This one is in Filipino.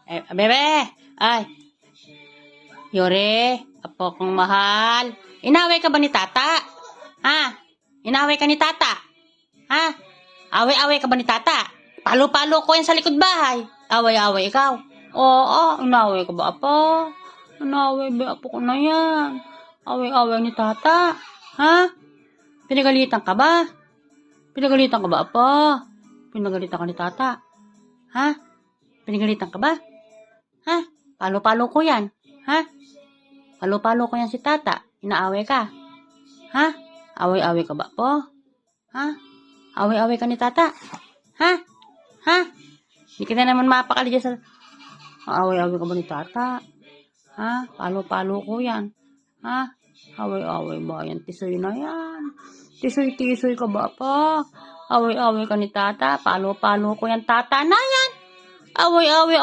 Bebe! Ay! Yore, apo kong mahal. Inaway ka ba ni tata? Ha? Inaway ka ni tata? Ha? Away-away ka ba ni tata? Palo-palo ko yan sa likod bahay. Away-away ikaw. Oo, inaway ka ba, apo? Inaway ba, apo ko na yan? Away-away ni tata. Ha? Pinagalitan ka ba? Pinagalitan ka ba, apo? Pinagalitan ka ni tata. Ha? Pinagalitan ka ba? Ha? Palo-palo ko yan. Ha? Palo-palo ko yan si tata. Inaaway ka. Ha? Away-away ka ba po? Ha? Away-away ka ni tata. Ha? Ha? Hindi ka na naman mapakali dyan sa... Away-away ka ba ni tata? Ha? Palo-palo ko yan. Ha? Away-away ba yan? Tisoy na yan. Tisoy-tisoy ka ba po? Away-away ka ni tata. Palo-palo ko yan tata na yan. Away-away